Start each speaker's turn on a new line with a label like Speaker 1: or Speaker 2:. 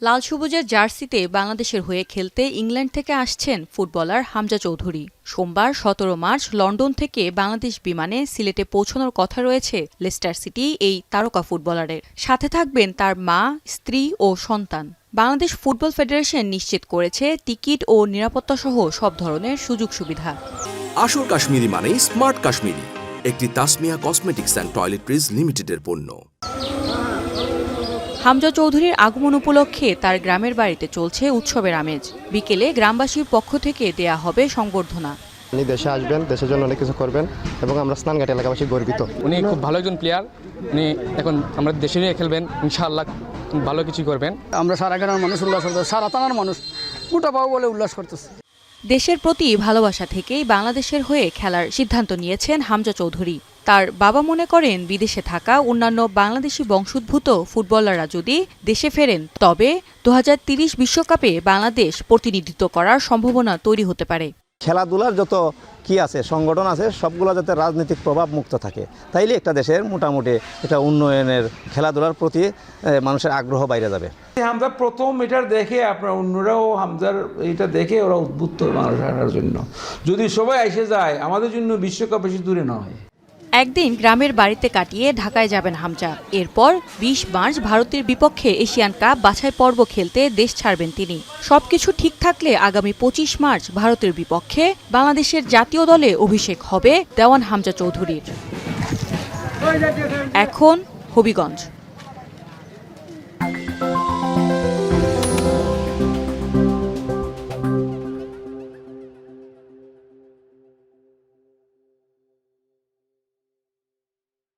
Speaker 1: লাল সবুজের জার্সিতে বাংলাদেশের হয়ে খেলতে ইংল্যান্ড থেকে আসছেন ফুটবলার হামজা চৌধুরী। সোমবার ১৭ মার্চ লন্ডন থেকে বাংলাদেশ বিমানে সিলেটে পৌঁছানোর কথা রয়েছে লেস্টার সিটি এই তারকা ফুটবলারের। সাথে থাকবেন তার মা, স্ত্রী ও সন্তান। বাংলাদেশ ফুটবল ফেডারেশন নিশ্চিত করেছে টিকিট ও নিরাপত্তাসহ সব ধরনের সুযোগ সুবিধা।
Speaker 2: আসল কাশ্মীরি মানেই স্মার্ট কাশ্মীরি, একটি তাসমিয়া কসমেটিক্স অ্যান্ড টয়লেট্রিজ লিমিটেডের পণ্য।
Speaker 1: হামজা চৌধুরীর আগমন উপলক্ষে তার গ্রামের বাড়িতে চলছে উৎসবের আমেজ। বিকেলে গ্রামবাসীর পক্ষ থেকে দেয়া হবে সংবর্ধনা।
Speaker 3: উনি দেশে আসবেন, দেশের জন্য অনেক কিছু করবেন এবং আমরা স্নানঘাট এলাকাবাসী গর্বিত।
Speaker 4: উনি খুব ভালো একজন প্লেয়ার। উনি এখন আমরা দেশে নিয়ে খেলবেন, ইনশাআল্লাহ ভালো কিছু করবেন।
Speaker 5: আমরা সারা গ্রামের মানুষ উল্লাস করতেছি, সারা থানার মানুষ মোটা পাও বলে উল্লাস করতেছে।
Speaker 1: দেশের প্রতি ভালোবাসা থেকেই বাংলাদেশের হয়ে খেলার সিদ্ধান্ত নিয়েছেন হামজা চৌধুরী। তার বাবা মনে করেন বিদেশে থাকা অন্যান্য বাংলাদেশি বংশোদ্ভূত ফুটবলাররা যদি দেশে ফেরেন তবে 2030 বিশ্বকাপে বাংলাদেশ প্রতিনিধিত্ব করার সম্ভাবনা তৈরি হতে পারে।
Speaker 6: খেলাধুলার যত কি আছে সংগঠন আছে সবগুলো যাতে রাজনৈতিক প্রভাব মুক্ত থাকে, তাইলে একটা দেশের মোটামুটি এটা উন্নয়নের খেলাধুলার প্রতি মানুষের আগ্রহ বাইরে যাবে।
Speaker 7: হামজা প্রথম এটার দেখে আপনার অন্যরাও হামজার এটা দেখে ওরা উদ্বুদ্ধ মানুষ আনার জন্য। যদি সবাই এসে যায় আমাদের জন্য বিশ্বকাপ বেশি দূরে নয়।
Speaker 1: একদিন গ্রামের বাড়িতে কাটিয়ে ঢাকায় যাবেন হামজা। এরপর 20 মার্চ ভারতের বিপক্ষে এশিয়ান কাপ বাছাই পর্ব খেলতে দেশ ছাড়বেন তিনি। সবকিছু ঠিক থাকলে আগামী 25 মার্চ ভারতের বিপক্ষে বাংলাদেশের জাতীয় দলে অভিষেক হবে দেওয়ান হামজা চৌধুরীর। এখন হবিগঞ্জ।